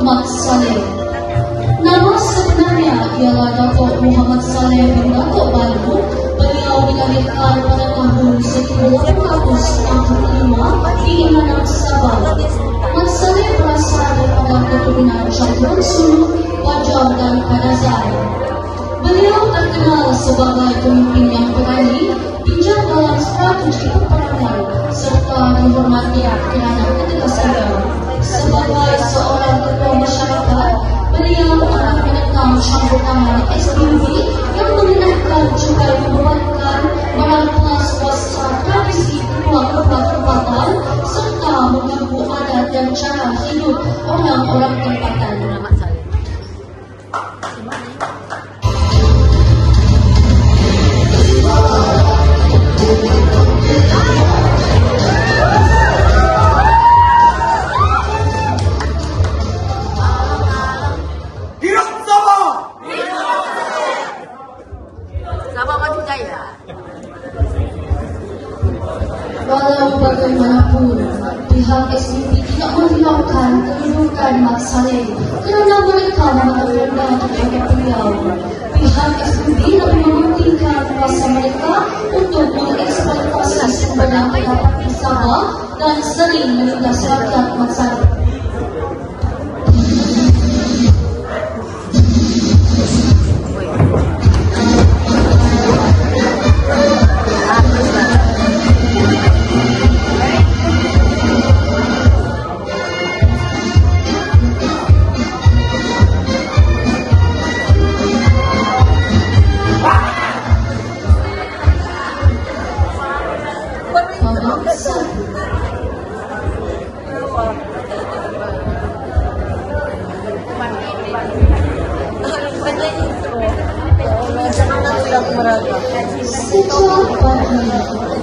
Muhammad Saleh. Nama sebenarnya ialah Datuk Muhammad Saleh bin Datuk Bayu. Beliau dilahirkan pada tahun 1865 di Imanang, Sabah. Muhammad Saleh berasal daripada keturunan campuran Sulu, Bajau dan Kadazan. Beliau terkenal sebagai pemimpin yang berani, bijak dalam strategi peperangan serta dihormati kerana ketegasannya. Sebagai seorang ketua masyarakat, beliau akan menekam campur tangan SPB yang mengenalkan juga membuatkan merampas kuasa tradisi kedua tempatan serta mengganggu adat dan cara hidup orang-orang tempatan. Walau bagaimanapun, pihak SPP tidak menghilangkan kedudukan Mat Saleh kerana mereka menganggap kepada beliau. Pihak SPP lebih mementingkan kuasa mereka untuk mengeksploitasi sumber daya di Sabah dan sering menindas rakyat Mat Saleh. Sejak pagi,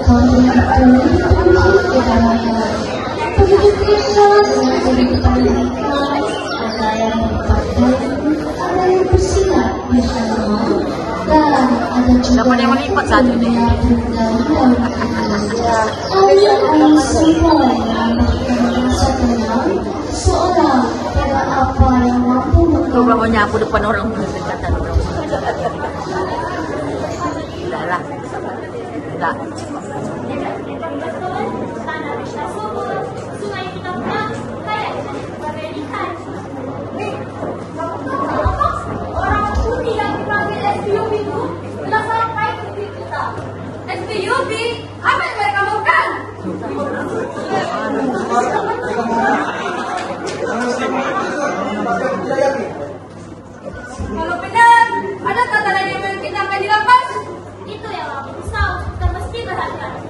kami dipenuhi kedamaian. Penduduk desa dengan pendidikan pendidikan, ada yang berpakaian, ada yang bersilat di halaman, dan ada juga yang menyiapkan daun. Kami semua menambahkan rasa tenang seorang pada apa yang mampu Kalau nyapu depan orang berdekatan orang. Lah. Tak. Orang putih yang dipanggil SPUB itu telah sampai ke kita. SPUB, apa yang mereka lakukan? Kalau benar, ada kata lain yang kita akan dilapas? Itu yang aku risau, kita mesti berhati-hati.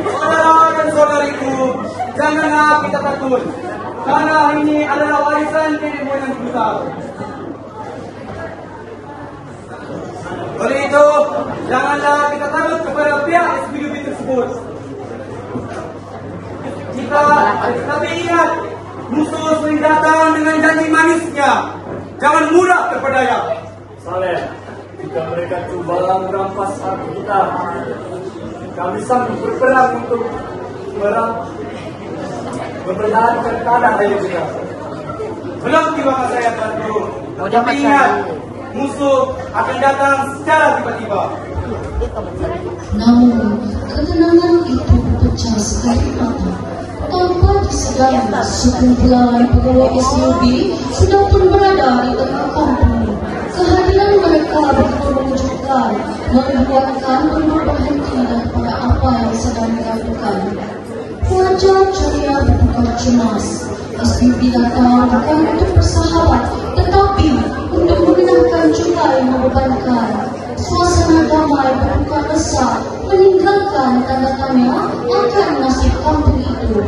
Saudara dan saudariku, janganlah kita takut, karena ini adalah warisan nenek moyang kita. Oleh itu, janganlah kita takut kepada pihak SPUB tersebut. Tapi ingat, musuh sering datang dengan janji manisnya. Jangan mudah terpedaya. Saleh, jika mereka cuba merampas harta kita, kami sanggup berperang untuk mempertahankan tanah air kita. Belum tiba masa saya bantu. Tapi ingat, musuh akan datang secara tiba-tiba. Namun, ketenangan itu pecah sekali mata. Tanpa disadari, sekumpulan pegawai SPUB sudah pun berada di tengah kampung. Kehadiran mereka begitu mengejutkan, membuatkan penduduk berhenti daripada apa yang sedang dilakukan. Wajah ceria bertukar cemas. SPUB datang bukan untuk bersahabat, tetapi untuk menenangkan juga yang membebankan. Suasana damai berbuka resah, meninggalkan tanda tanya akan nasib kampung itu.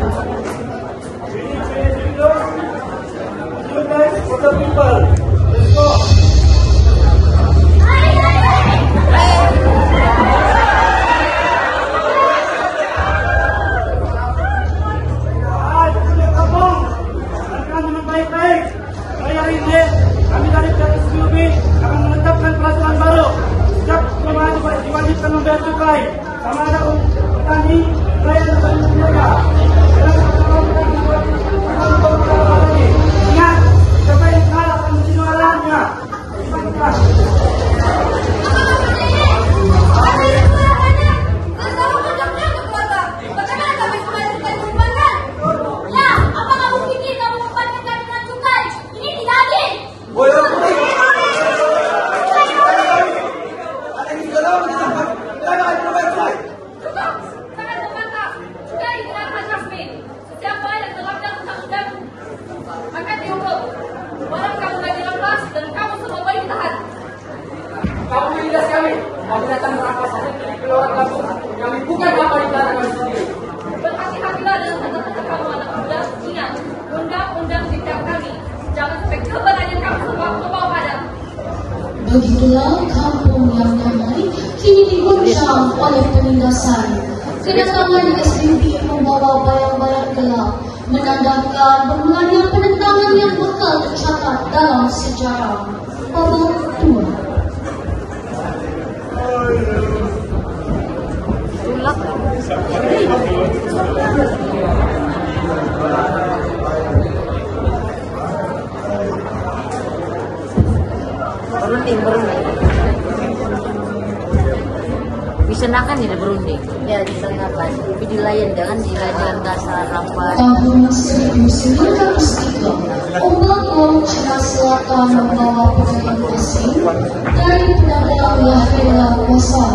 Let's go. Kami dari SPUB akan menetapkan peraturan baru. menindas kami. Kami datang merampas keluar kampung. Kami bukan apa di belakang kami sendiri. Berhati-hatilah dengan kata-kata kamu anak muda. Ingat, undang-undang diktat kami. Jangan sampai keberanian kamu semua kebawa badan. Begitulah kampung yang damai kini diguncang oleh penindasan. Kedatangan SBB membawa bayang-bayang gelap, menandakan bermulanya penentangan yang bakal tercatat dalam sejarah. Babak 2. Berunding. Bisa nakan ya berunding. Ya disengakan. Tapi dilayan jangan kasar rampas. Tahun 1903, ombak laut Cina Selatan membawa pedagang asing dari pedagang lahirlah kuasa.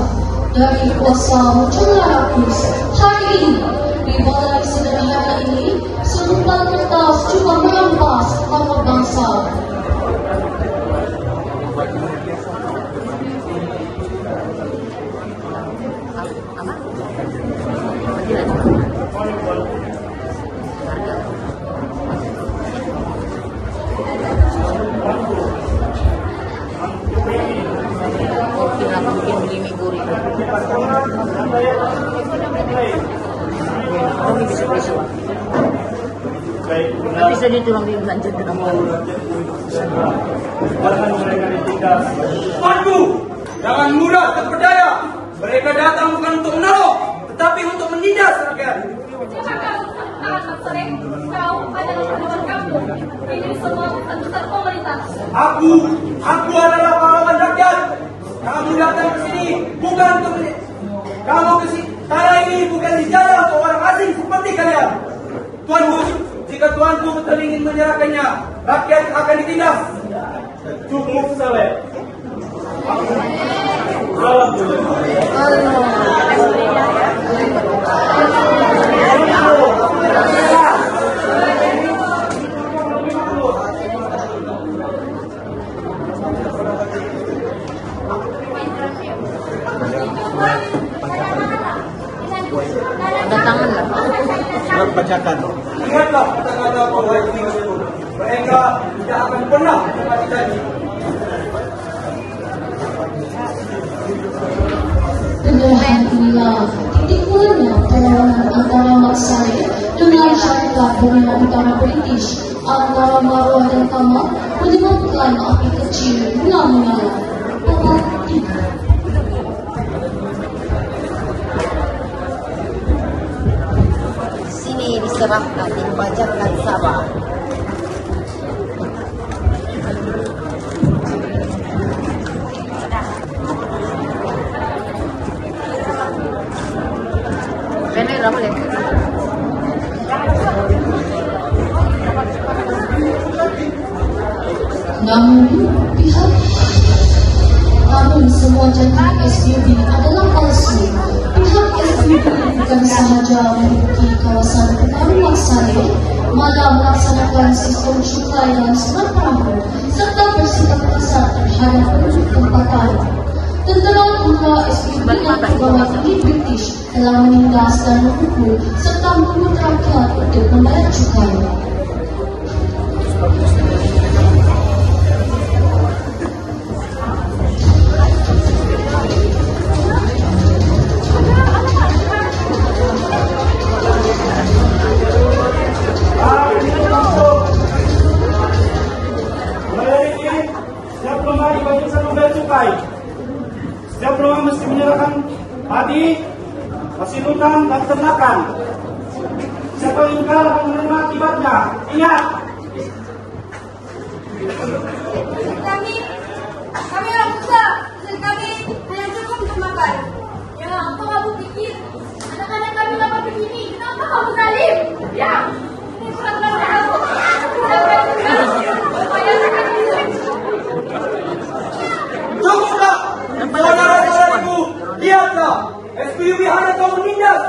Dari kuasa muncullah rakus. Hari ini, di balai sederhana ini, selembar kertas juga merampas nama bangsa. Bisa diturang di belanja dengan Tuanku, jangan mudah terpedaya. Mereka datang bukan untuk menolong, tetapi untuk menindas rakyat. Siapa kamu? Anak sore, kau adalah pahlawan kampung. Ini semua besar pemerintah. Aku adalah pahlawan rakyat. Kamu datang ke sini bukan untuk kamu ke sini. Tanah ini bukan dijajah untuk orang asing seperti kalian. Tuanku, jika tuanku betul ingin menyerahkannya, rakyat akan ditindas. Cukup selesai. Tangan lah. Surat bacakan. Ingatlah kata-kata wahai Tinggal. Mereka tidak akan pernah menepati janji. Pendarahan inilah titik mulanya perlawanan antara Mat Salleh dengan syarikat Bendera Utama British. Antara Marwah dan Kamal menyebabkan api kecil mula menyala. Babak 3. Sini diserahkan, dibacakan Sabah. Benar apa ya? Namun semua janji SBB adalah palsu. Pihak SBB bukan sahaja menduduki kawasan Pengaruh Mat Salleh, malah melaksanakan sistem cukai dan surat perahu serta bersikap kasar terhadap penduduk tempatan. Tentera tentera SBB yang berbawah tinggi British telah menindas dan memukul serta menuntut rakyat untuk membayar cukai. Setiap peluang mesti menyerahkan padi, pasilutan, dan ternakan. Siapa yang ingkar akan menerima akibatnya. Ingat! Kami orang besar, dan kami hanya cukup untuk makan. Ya, kau kamu pikir anak-anak kami dapat begini, kenapa kamu zalim? Ya, ini surat kamu. Cukuplah, saudara-saudariku, lihatlah, SPUB hanya kau menindas.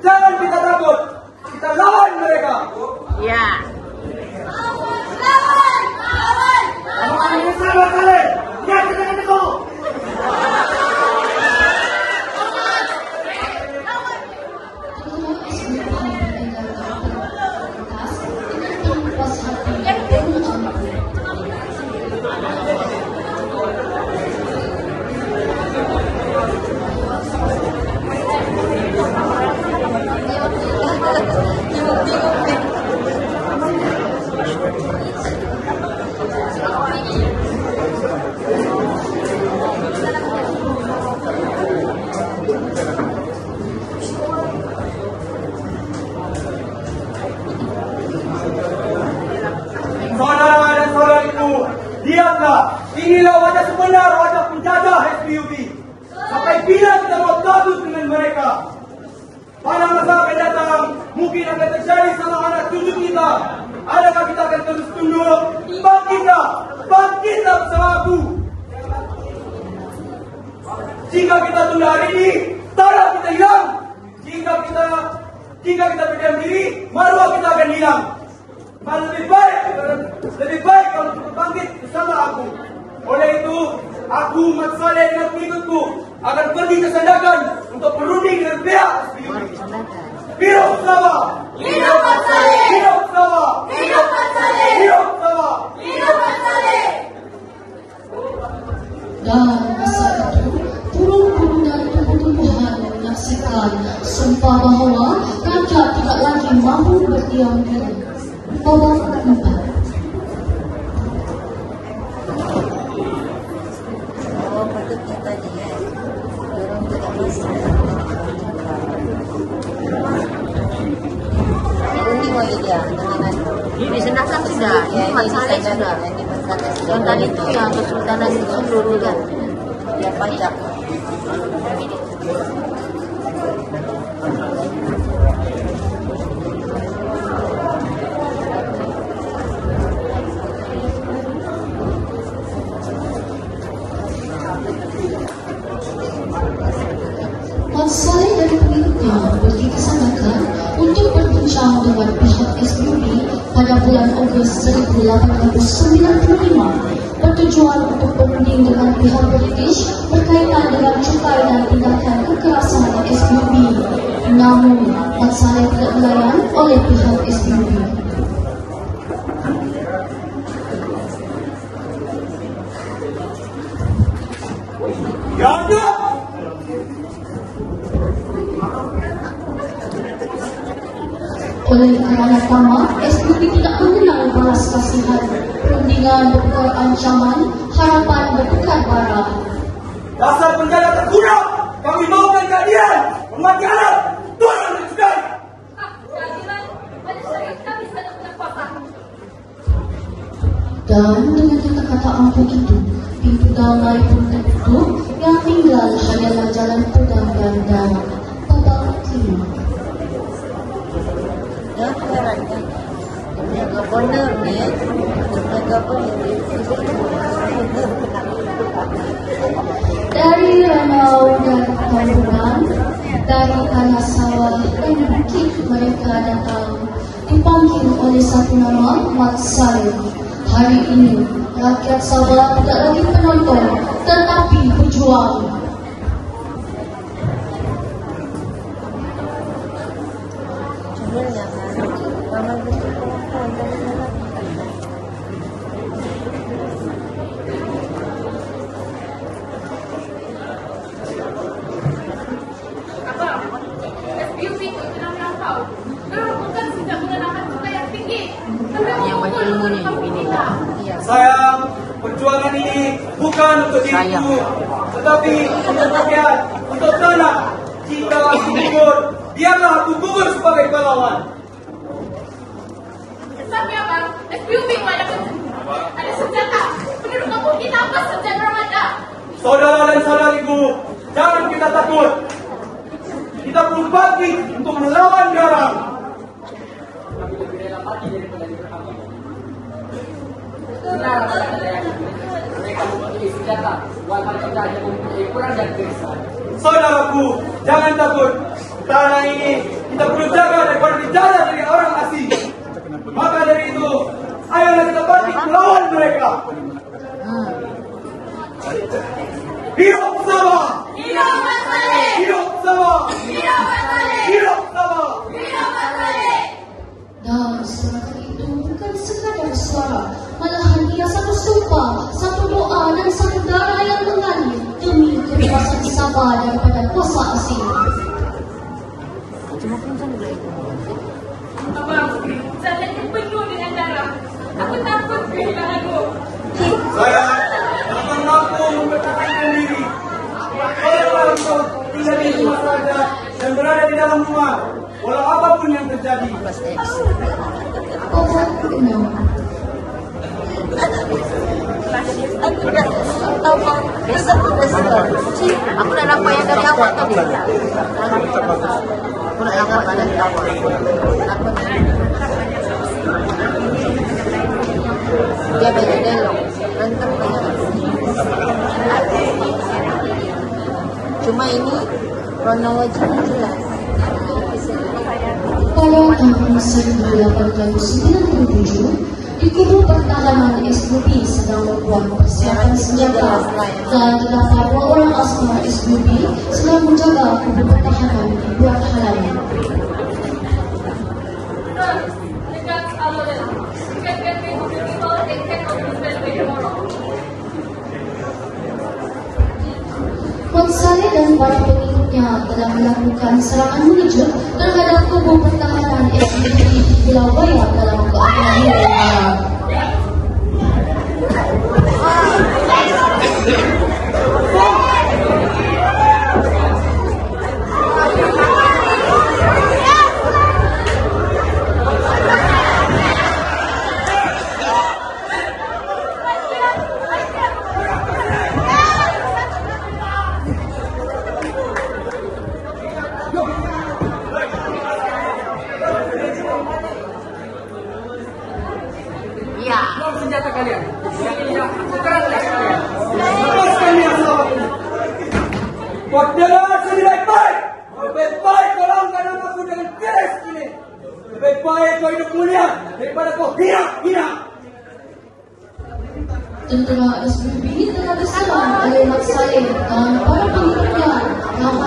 Jangan kita takut, kita lawan mereka. Ya. Lawan! Kamu akan menyesal kalian. Lihat kita itu. SPUB. Sampai bila kita mau takut dengan mereka? Pada masa akan datang, mungkin akan terjadi sama anak cucu kita. Adakah kita akan terus tunduk? Bangkitlah bersama aku. Jika kita tunda hari ini, tanah kita hilang. Jika kita berdiam diri, maruah kita akan hilang. Lebih baik kalau kita bangkit bersama aku. Oleh itu, aku, Mat Saleh dengan pengikutku akan pergi ke Sandakan untuk berunding dengan pihak SPUB. Hidup bersama! Hidup Mat Saleh! Hidup bersama! Hidup Mat Saleh! Hidup bersama! Hidup Mat Saleh! Dan masa itu, burung-burung dan tumbuh-tumbuhan menyaksikan sumpah bahawa rakyat tidak lagi mampu berdiam diri. Babak 4. Patutnya tadi orang tidak bisa. Ini mau dia dengan Di Sandakan sudah, ya, ini Mat Saleh sudah. Yang tadi itu yang Kesultanan Sulu itu kan. ya pajak. Mat Saleh dan pengikutnya pergi ke Sandakan untuk berbincang dengan pihak SPUB pada bulan Ogos 1895 bertujuan untuk berunding dengan pihak British berkaitan dengan cukai dan tindakan kekerasan SPUB. Namun, Mat Saleh tidak dilayan oleh pihak SPUB. Ganda! Oleh kerana tamak, SPUB tidak mengenal balas kasihan. Perundingan bertukar ancaman, harapan bertukar barang. Dasar penjara terguna! Kami maukan keadilan! Memati anak! Tuan yang sekali! Keadilan, pada syariat kami sangat berkuasa. Dan dengan kata-kata ampuh itu, pintu damai pun tertutup, yang tinggal hanyalah jalan pedang dan darah. Babak 5. Ya, heran kan. Jaga benar ni, jaga benar. Dari Ranau dan Tamburan, dari tanah sawah dan bukit mereka datang, dipanggil oleh satu nama Mat Saleh. Hari ini, rakyat Sabah tidak lagi penonton, tetapi berjuang. Sebenarnya kan, ramai betul perempuan dari lelaki. Abang, SPUB itu benar-benar tahu. Kalau bukan sudah mengenakan cukai yang tinggi. Yang berilmu ni, ini. Sayang, perjuangan ini bukan untuk diriku, tetapi untuk rakyat, untuk tanah. Jika aku gugur, biarlah aku gugur sebagai pahlawan. Tapi abang, SPUB ada senjata. Penduduk kampung kita apa saja bermata. Saudara dan saudariku, jangan kita takut. Kita perlu bangkit untuk melawan garang. Saudaraku, jangan takut. Tanah ini kita perlu jaga daripada dijajah dari orang asing. Maka dari itu, ayolah kita bangkit melawan mereka. Hidup bersama! Hidup Mat Saleh! Hidup bersama! Hidup Mat Saleh! Hidup bersama! Hidup Mat Saleh! Dan suara itu bukan sekadar suara, malahan ia satu sumpah, satu doa dan satu darah yang mengalir demi kebebasan Sabah daripada kuasa asing. Abang, saya penuh dengan darah. Aku takut kehilanganmu. Saya akan mampu mempertahankan diri. Saya untuk tinggal di rumah saja dan berada di dalam rumah, walau apapun yang terjadi. Babak 6. Aku udah tahu Bang, besok udah sekolah. Aku udah nampak yang dari awal tadi. Aku udah nampak dari awal. Dia belok-belok, berantem kayak. Cuma ini kronologinya jelas. Pada tahun 1897, di kubu pertahanan SBB sedang membuat persiapan senjata dan terdapat 2 orang askar SBB sedang menjaga kubu pertahanan di luar halaman. Wan Saleh dan para pengikutnya telah melakukan serangan mengejut terhadap kubu pertahanan SBB di Pulau Baya dalam keadaan yang malam. Senjata kalian. Yang ini aku keraskan kalian. Lepaskan dia sahabat ini. Buat dengar sini baik-baik. Lebih baik kau langgan aku dengan keras ini. Lebih baik kau hidup mulia daripada kau hina. Tentara SBB telah diserang oleh Wan Saleh dan para pengikutnya yang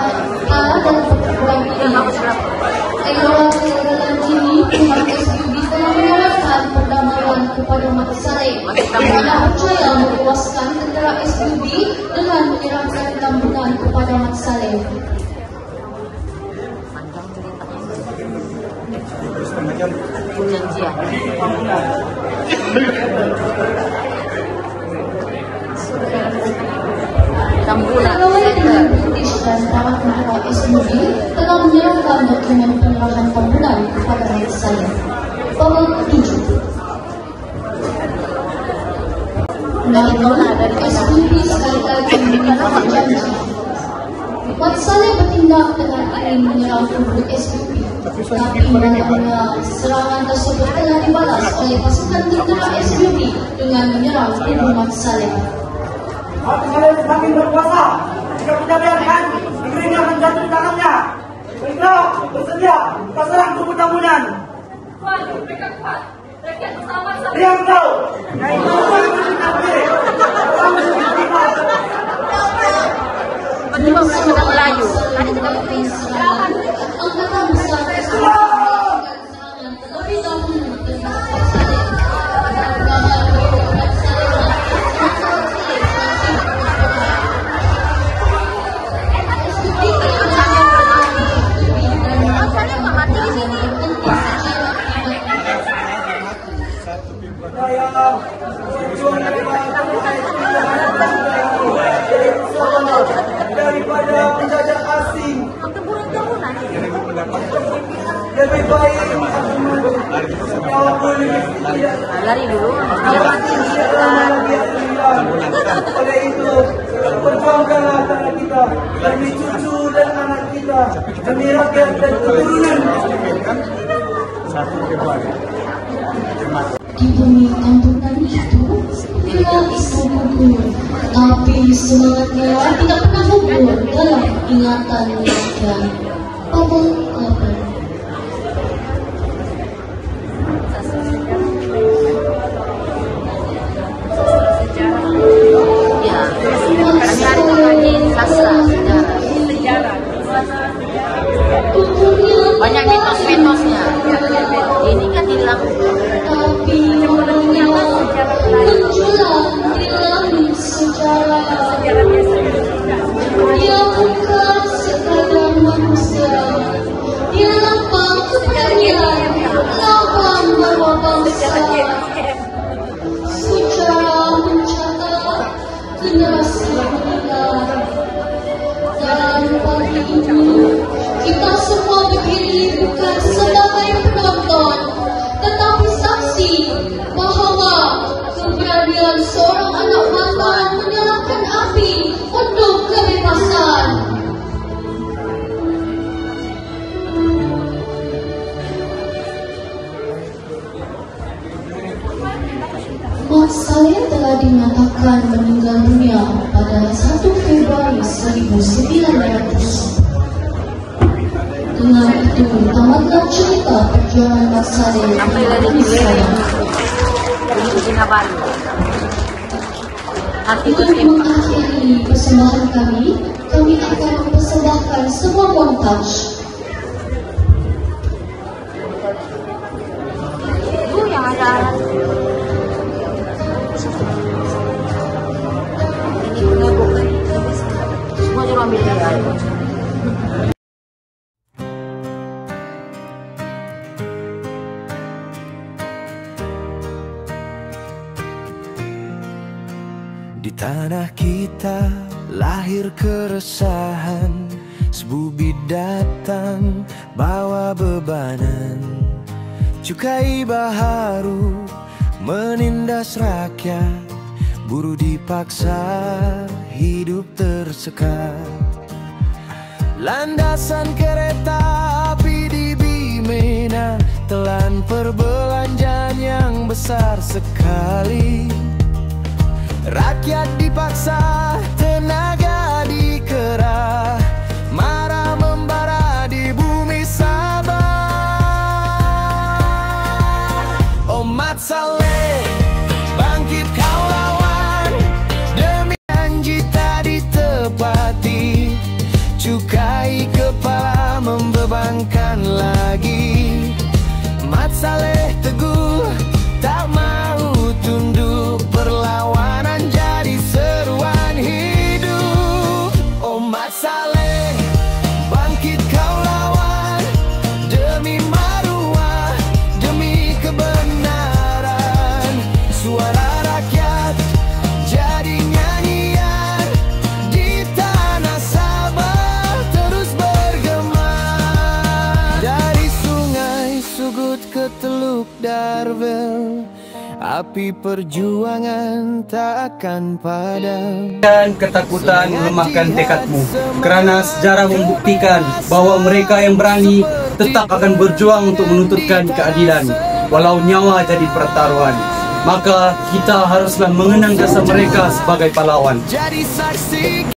kalah dalam pertempuran ini. Eropa dalam ini pihak SBB telah menawarkan perdamaian kepada Wan Saleh. Mereka percaya memuaskan tentara SBB dengan menyerahkan gabungan kepada Wan Saleh. Perjanjian. Pegawai dengan British dan para tentara SBB telah menyerahkan dokumen penyerahan tambulan kepada Wan Saleh. Babak 7. Namun, SBB sekali lagi meninggalkan janji. Wan Saleh bertindak dengan ingin menyerang kubu SBB, tapi menariknya serangan tersebut telah dibalas oleh pasukan tentara SBB dengan menyerang kubu Wan Saleh. Waktu kalian semakin berkuasa, jika kita biarkan, negerinya akan jatuh di tangannya. Mereka bersedia, kita serang kubu tambunan. Kuat, mereka kuat. Mereka bersama-sama. Diam kau! Itu bukan bersikap diri. Kamu bersikap. Bagaimana menang Melayu? Ada juga Angkatan besar SBB melakukan serangan terlebih dahulu dengan Wan Saleh. Daripada penjajah asing. Lebih baik kau boleh lari dulu. oleh itu perjuangkanlah tanah kita demi cucu dan anak kita, demi rakyat dan keturunan. Di bumi kampungan itu, ia gugur, tapi semangatnya tidak pernah gugur dalam ingatan rakyat. Babak 8. Ya, hari ini sastra sejarah. Banyak mitos-mitosnya. Ini kan hilang. Tapi munculan di dalam sejarah. Dia bukan sekadar manusia. Dia lambang keberanian, lambang bawa bangsa. Sejarah mencatat generasi meninggal. Dan pagi ini kita semua berdiri bukan sebagai penonton, tetapi saksi bahawa keberadaan 1900. Dengan itu, tamatlah cerita perjuangan Mat Saleh Sampai lagi di Bisaya. Ini Kinabalu. Hati Untuk mengakhiri persembahan kami akan mempersembahkan sebuah montage. itu yang ada. Ini punya bukan. Semua juga ambil dia. Di tanah kita lahir keresahan, sebubi datang bawa bebanan. Cukai baharu menindas rakyat, buruh dipaksa hidup tersekat. Landasan kereta api di Bimena telan perbelanjaan yang besar sekali. Rakyat dipaksa, tenaga dikerah, marah membara di bumi Sabah. Oh Mat Saleh, bangkit kau lawan, demi janji tak ditepati. Cukai kepala membebankan lagi. Mat Saleh teguh, tak mau tunduk, perlawanan jadi seruan hidup. Oh Mat Saleh, bangkit kau lawan, demi maruah, demi kebenaran. Suara rakyat jadi nyanyian di tanah Sabah terus bergema. Dari sungai Sugut ke Teluk Darvel, api perjuangan tak akan padam. Dan ketakutan melemahkan tekadmu, kerana sejarah membuktikan bahwa mereka yang berani tetap akan berjuang untuk menuntutkan keadilan, walau nyawa jadi pertaruhan. Maka kita haruslah mengenang jasa mereka sebagai pahlawan. Jadi saksi